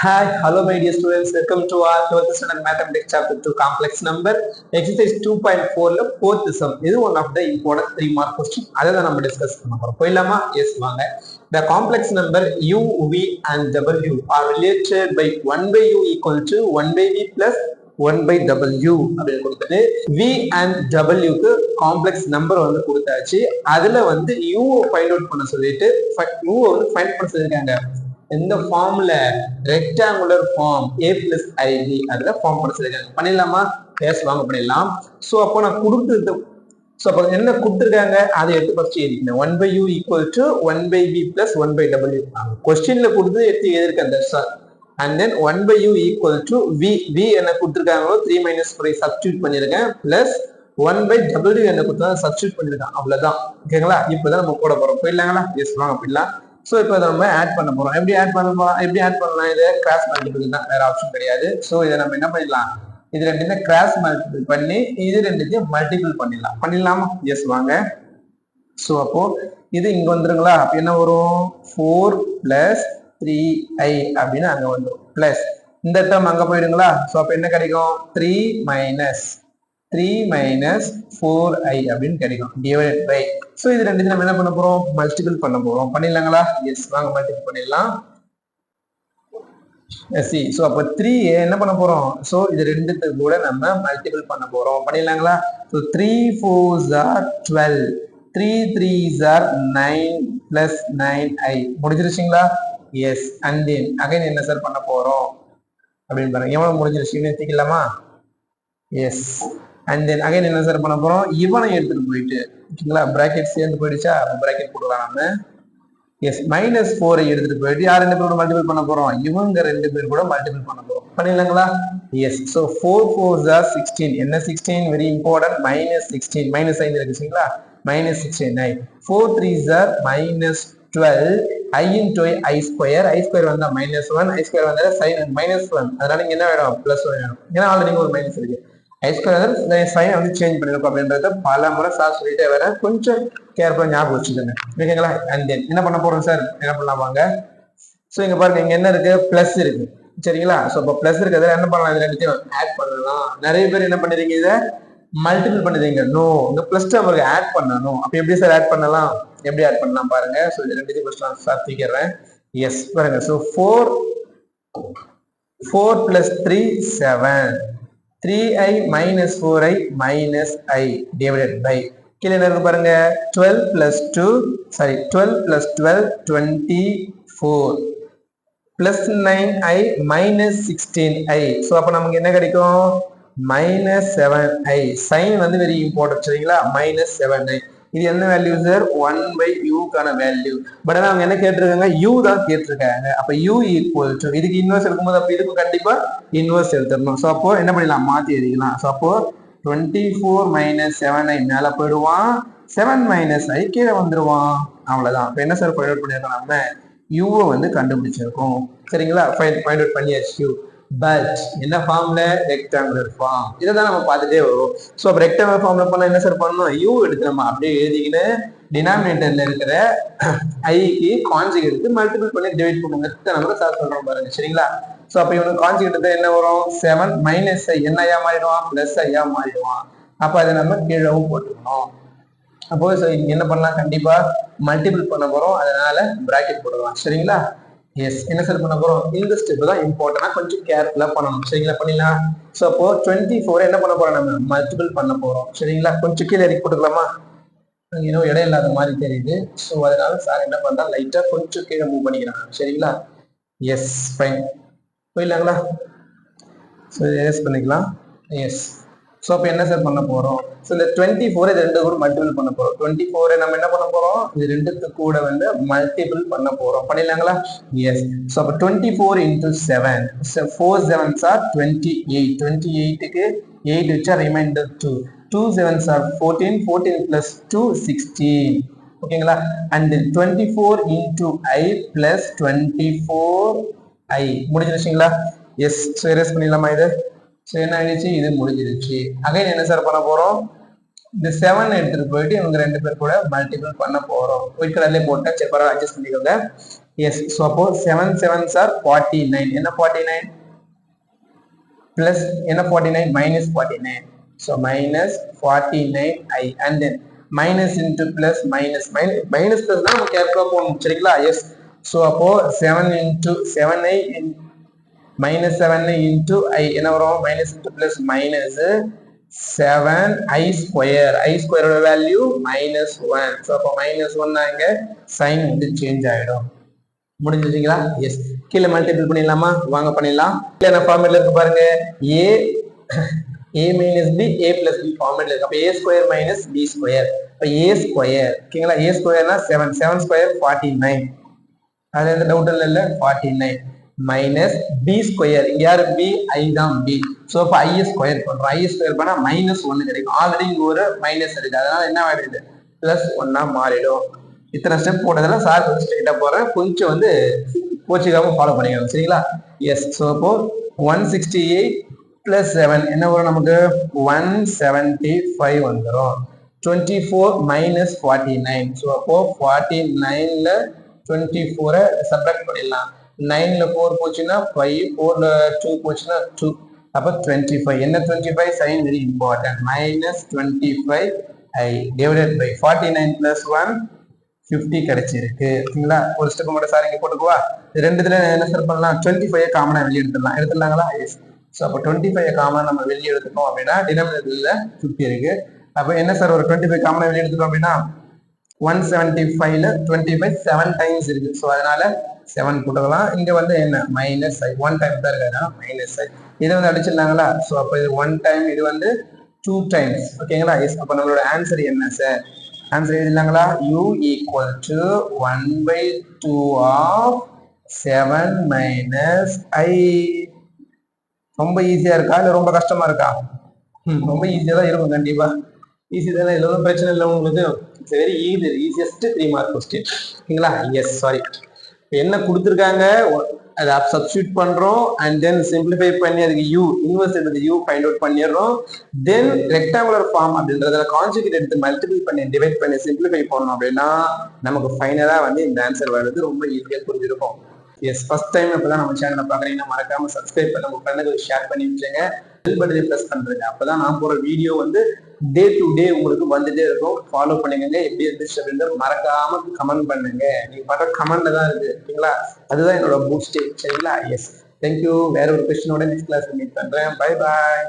Hi, hello my dear students. Welcome to our 12th standard mathematics chapter 2 complex number exercise 2.4 ல fourth sum. இது one of the important 3 mark question. அதை தான் நம்ம discuss பண்ண போறோம். போயிடலாமா? எஸ் வாங்க. The complex number u, v and w are related by 1 by u equal to 1 by v plus 1 by w அப்படின்னு கொடுத்துட்டு v and w க்கு காம்ப்ளெக்ஸ் நம்பர் வந்து கொடுத்தாச்சு. அதுல வந்து u ஃபைண்ட் அவுட் பண்ண சொல்லிட்டு u வந்து ஃபைண்ட் பண்ண சொல்லியிருக்காங்க. இந்த ஃபார்ம்ல rectangular form a plus ib அதுல ஃபார்ம் பண்ண சொல்லிருக்காங்க. பண்ணிடலாமா? எஸ் வாங்க பண்ணிடலாம். சோ அப்போ நான் கொடுத்தது அப்போ என்ன கொடுத்துருக்காங்க அதை எடுத்து ஃபர்ஸ்ட் எழுதிக்கணும். 1 by u equal to 1 by v plus 1 by w. கொஸ்டின்ல கொடுத்து எடுத்து எழுதிருக்கேன் sir. and then 1 by u equal to v என்ன கொடுத்துருக்காங்களோ 3 minus 4 சப்ஸ்டிட்யூட் பண்ணிருக்கேன் பிளஸ் 1 by w என்ன கொடுத்தா சப்ஸ்டிட்யூட் பண்ணிருக்கேன். அவ்வளவுதான். ஓகேங்களா? இப்பதான் நம்ம போட போறோம். போயிடலாங்களா? எஸ் வாங்க போயிடலாம். சோ இப்போ இதை நம்ம ஆட் பண்ண போறோம். எப்படி ஆட் பண்ணலாம்? இது கிராஸ் மல்டிபிள் தான், வேற ஆப்ஷன் கிடையாது. சோ இதை நம்ம என்ன பண்ணிடலாம், இது ரெண்டுமே கிராஸ் மல்டிபிள் பண்ணி இது ரெண்டுத்தையும் மல்டிபிள் பண்ணிடலாமா? எஸ் வாங்க. சோ அப்போ இது இங்க வந்துருங்களா? அப்ப என்ன வரும்? 4 plus 3i அப்படின்னு அங்க வந்துடும். பிளஸ் இந்த டேர்ம் அங்க போயிடுங்களா? சோ அப்ப என்ன கிடைக்கும்? 3 minus 4i அப்படின்னு கிடைக்கும் டிவைடட் பை. சோ இது ரெண்டு நம்ம என்ன பண்ண போறோம்? மல்டிபிள் பண்ண போறோம். பண்ணிடலாங்களா? எஸ் வாங்க மல்டிபிள் பண்ணிடலாம். சி சோ அப்ப 3 என்ன பண்ண போறோம்? சோ இது ரெண்டுத்துக்கு கூட நம்ம மல்டிபிள் பண்ண போறோம். பண்ணிடலாங்களா? So 3 4s are 12, 3 3s are 9 plus 9i. முடிஞ்சிருச்சுங்களா? எஸ். அண்ட் தென் அகைன் என்ன சார் பண்ண போறோம் அப்படின்னு பாருங்க. எவ்வளவு முடிஞ்சிருச்சுன்னு தெரியுமா? எஸ். அண்ட் தென் அகைன் என்ன சார் பண்ண போறோம்? இவனை எடுத்துட்டு போயிட்டு ஓகேங்களா, பிராக்கெட் சேர்ந்து போயிடுச்சா? பிராக்கெட் போடலாம் நம்ம. எஸ். மைனஸ் 4 எடுத்துட்டு போயிட்டு யார் ரெண்டு பேரோட மல்டிபிள் பண்ண போறோம்? இவங்க ரெண்டு பேர் கூட மல்டிபிள் பண்ண போறோம். பண்ணிடலாங்களா? எஸ். So 4 4s are 16. என்ன 16? Very important. Minus 16 minus sign இருக்குங்களா? Minus 16i. 4 3s are minus 12. i into i square. i square வந்தா மைனஸ் 1, i ஸ்கொயர் வந்தா சைன் மைனஸ் 1. அதனால இங்க என்ன வேணும்? பிளஸ் 1 வேணும். ஏன்னா ஆல்ரெடி ஒரு மைனஸ் இருக்கு. i ஸ்கொயர் சைனை வந்து சேஞ்ச் பண்ணிருக்கோம் அப்படின்றத பல முறை சார் சொல்லிட்டே வர, கொஞ்சம் கேர்ஃபுல்லா ஞாபகம் வச்சுக்கோங்க. ஓகேங்களா? அண்ட் தென் என்ன பண்ண போறோம் சார்? என்ன பண்ணலாம் வாங்க. சோ இங்க பாருங்க, இங்க என்ன இருக்கு? பிளஸ் இருக்கு. சரிங்களா? சோ இப்போ பிளஸ் இருக்கிறதுல என்ன பண்ணலாம்? இது ரெண்டுத்தையும் ஆட் பண்ணலாம். நிறைய பேர் என்ன பண்ணுறீங்க? இதை மல்டிபிள் பண்ணுறீங்க. நோ, இந்த பிளஸ் நமக்கு ஆட் பண்ணணும். அப்ப எப்படி சார் ஆட் பண்ணலாம்? எப்படி ஆட் பண்ணலாம் பாருங்க. சோ இது ரெண்டுத்தையும் ஃபர்ஸ்ட் நான் சார் தூக்கிறேன். எஸ் பாருங்க. So 4 plus 3 7, 3i minus 4i minus i divided by கீழே என்ன இருக்கு பாருங்க? 12 plus 12 24 plus 9i minus 16i. So அப்போ நமக்கு என்ன கிடைக்கும்? minus 7i. சைன் வந்து வெரி இம்பார்ட்டன்ட். சரிங்களா? minus 7i. இது என்ன வேல்யூ சார்? 1 by u கான வேல்யூ. பட் ஆனா அவங்க என்ன கேட்டிருக்காங்க? u தான் கேட்டிருக்காங்க. அப்ப u ஈக்குவல் டு இதுக்கு இன்வெர்ஸ் எடுக்கும்போது அப்ப இதுக்கு கண்டிப்பா இன்வெர்ஸ் எடுத்துடணும். சோ அப்போ என்ன பண்ணிடலாம்? மாத்தி எழுதிக்கலாம். சோ அப்போ 24 minus 7i மேல போயிடுவான், 7 minus i கீழே வந்துருவான். அவ்வளவுதான். அப்ப என்ன சார் ஃபைண்ட் அவுட் பண்ணிருக்கோம்? நம்ம u வந்து கண்டுபிடிச்சிருக்கோம். சரிங்களா? ஃபைண்ட் அவுட் பண்ணியாச்சு. பட் என்ன ஃபார்ம்ல? Rectangular form. இதை தான் நம்ம பார்த்துட்டே வரும். ஸோ அப்போ ரெக்டாங்குலர் ஃபார்ம்ல பண்ணா என்ன சார் பண்ணணும்? யூ எடுத்து நம்ம அப்படியே எழுதிக்கின்னு டினாமினேட்டர்ல இருக்கிற ஐக்கு கான்ஜுகேட் எடுத்து மல்டிபிள் பண்ணி டிவைட் பண்ணுங்க. நம்ம சார் சொல்றோம் பாருங்க. சரிங்களா? ஸோ அப்போ இவனுக்கு கான்ஜுகேட் என்ன வரும்? 7 minus i என்ன ஐயா மாறிடுவான்? பிளஸ் ஐயா மாறிடுவான். அப்போ அதை நம்ம கீழவும் போட்டுக்கணும். அப்போ இங்க என்ன பண்ணலாம்? கண்டிப்பா மல்டிபிள் பண்ண போறோம். அதனால பிராக்கெட் போடலாம். சரிங்களா? எஸ். என்ன சார் பண்ண போறோம்? இந்த ஸ்டெப் தான் இம்பார்ட்டன்டா, கொஞ்சம் கேர்ஃபுல்லா பண்ணணும். சரிங்களா? பண்ணிடலாம். சோ அப்போ 24 என்ன பண்ண போறோம்? நம்ம மல்டிபிள் பண்ண போறோம். சரிங்களா? கொஞ்சம் கீழே இறக்கி போட்டுக்கலாமா? இன்னும் இடம் இல்லாத மாதிரி தெரியுது. ஸோ அதனால சார் என்ன பண்றா, லைட்டா கொஞ்சம் கீழே மூவ் பண்ணிக்கிறாங்க. சரிங்களா? Yes fine. போயிடலாங்களா? ஸோ எஸ் பண்ணிக்கலாம். எஸ். ஸோ அப்போ என்ன சார் பண்ண போறோம்? ஸோ இந்த 24 இது ரெண்டு கூட மல்டிபிள் பண்ண போறோம். 24 நம்ம என்ன பண்ண போறோம்? இது ரெண்டுத்து கூட வந்து மல்டிபிள் பண்ண போறோம். பண்ணிடலாங்களா? எஸ். ஸோ அப்போ 24 into 7, 4 7s are 28. 28க்கு 8 வச்சா ரிமைண்டர் 2. 2 7s are 14. 14 plus 2 16. ஓகேங்களா? And 24 into i plus 24i. முடிஞ்சிருச்சுங்களா? எஸ். ஸோ எரேஸ் பண்ணிடலாமா இது? ஸோ என்ன ஆயிடுச்சு? இது முடிஞ்சிருச்சு. அகைன் என்ன சார் பண்ண போறோம்? இந்த 7 எடுத்துட்டு போயிட்டு இவங்க ரெண்டு பேர் கூட மல்டிபிள் பண்ண போறோம். ஒயிட் கலர்லயே போட்டேன். சரி பரவாயில்ல, அட்ஜஸ்ட் பண்ணிக்கோங்க. எஸ். ஸோ அப்போ 7 7s are 49. என்ன 49 பிளஸ் என்ன 49 minus 49. So minus 49i and then minus into plus minus minus plus தான் நம்ம கேர்ஃபுல்லாக போகணும் சரிங்களா. எஸ். ஸோ அப்போ 7 into 7i minus 7i into i என்ன வரும் minus into plus minus 7i square. I ஸ்கொயரோட வேல்யூ மைனஸ் 1. ஸோ அப்போ மைனஸ் 1 இங்க சைன் வந்து சேஞ்ச் ஆகிடும். முடிஞ்சுங்களா. எஸ். கீழே மல்டிபிள் பண்ணிடலாமா வாங்க பண்ணிடலாம். என்ன ஃபார்மேட்ல இருக்கு பாருங்க a minus b a plus b ஃபார்மேட்ல இருக்கு. அப்ப a square minus b square. அப்ப a ஸ்கொயர் ஓகேங்களா. a ஸ்கொயர்னா 7 7 square 49. அதுல எந்த டவுட் இல்ல 49 மைனஸ் b ஸ்கொயர். இங்க யாரு b i தான் b. சோ அப்ப i ஸ்கொயர் பண்றோம். i ஸ்கொயர் பண்ணா மைனஸ் 1 கிடைக்கும். ஆல்ரெடி இங்க ஒரு மைனஸ் இருக்கு. அதனால என்ன ஆயிடுது பிளஸ் 1 மாறிடும். இத்தனை ஸ்டெப் போட்டதுல சார் ஸ்ட்ரெயிட்டா போறேன். கொஞ்சம் வந்து கோச்சிக்காம ஃபாலோ பண்ணிக்கணும் சரிங்களா. எஸ். ஸோ அப்போ 168 பிளஸ் 7 என்ன வரும் நமக்கு 175 வந்துடும். 24 மைனஸ் 49. ஸோ அப்போ 49ல 24 சப்ராக்ட் பண்ணிடலாம். 9ல 4 போச்சுன்னா 5, 4ல 2 போச்சுன்னா 2. அப்போ 25 என்ன 25 sign very important minus 25i divided by 49 plus 1 50 கிடைச்சிருக்கு சரிங்களா. ஒரு ஸ்டெப் மட்டும் சார் இங்க போட்டுக்குவா. ரெண்டுத்துல என்ன சார் பண்ணலாம் 25 காமனா வெளியே எடுத்துடலாங்களா. எஸ். ஸோ அப்போ 25 காமனா நம்ம வெளியே எடுத்துட்டோம் அப்படின்னா டினாமினேட்டர்ல 50 இருக்கு. அப்போ என்ன சார் ஒரு 25 காமனா வெளியே எடுத்துட்டோம் அப்படின்னா 175ல 25 7 டைம்ஸ் இருக்கு. ஸோ அதனால 7 போட்டுக்கலாம். இங்க வந்து என்ன மைனஸ் ஐ 1 டைம் தான் இருக்கு மைனஸ் ஐ. இதை வந்து அடிச்சிடலாங்களா. ஸோ அப்போ இது 1 டைம் இது வந்து 2 டைம்ஸ் ஓகேங்களா. எஸ். அப்போ நம்மளோட ஆன்சர் என்ன சார் ஆன்சர் எழுதிடலாங்களா. u equal to 1/2 of 7 minus i. ரொம்ப ஈஸியா இருக்கா இல்ல ரொம்ப கஷ்டமா இருக்கா. ரொம்ப ஈஸியா தான் இருக்கும் கண்டிப்பா. ஈஸி தானே இதுல ஒன்றும் பிரச்சனை இல்லை உங்களுக்கு. It's very easy easiest 3 mark question ஓகேங்களா. எஸ் சாரி என்ன கொடுத்துருக்காங்க அதை சப்ஸ்டியூட் பண்றோம் அண்ட் தென் சிம்பிளிஃபை பண்ணி அதுக்கு u இன்வெர்ஸ் எடுத்து u ஃபைண்ட் அவுட் பண்ணிடுறோம். தென் ரெக்டாங்குலர் ஃபார்ம் அப்படின்றதுல கான்ஜுகேட் எடுத்து மல்டிபிள் பண்ணி டிவைட் பண்ணி சிம்பிளிஃபை பண்ணோம் அப்படின்னா நமக்கு ஃபைனலா வந்து இந்த ஆன்சர் வருது. ரொம்ப ஈஸியா புரிஞ்சிருக்கும். எஸ். ஃபர்ஸ்ட் டைம் இப்பதான் நம்ம சேனலை பாக்குறீங்கன்னா மறக்காம சப்ஸ்கிரைப் பண்ண உங்க ஃப்ரெண்டுக்கு ஷேர் பண்ணி வச்சுங்க. பெல் பட்டனை பிரஸ் பண்றீங்க. அப்பதான் நான் போற வீடியோ வந்து டே டு டே உங்களுக்கு வந்துட்டே இருக்கும். ஃபாலோ பண்ணிக்கங்க. எப்படி இருந்துச்சு அப்படின்றது மறக்காம கமெண்ட் பண்ணுங்க. நீங்க பண்ற கமெண்ட்ல தான் இருக்கு ஓகேங்களா. அதுதான் என்னோட பூஸ்டே சரிங்களா. எஸ். தேங்க்யூ. வேற ஒரு கொஸ்டினோட நெக்ஸ்ட் கிளாஸ் மீட் பண்றேன். Bye bye.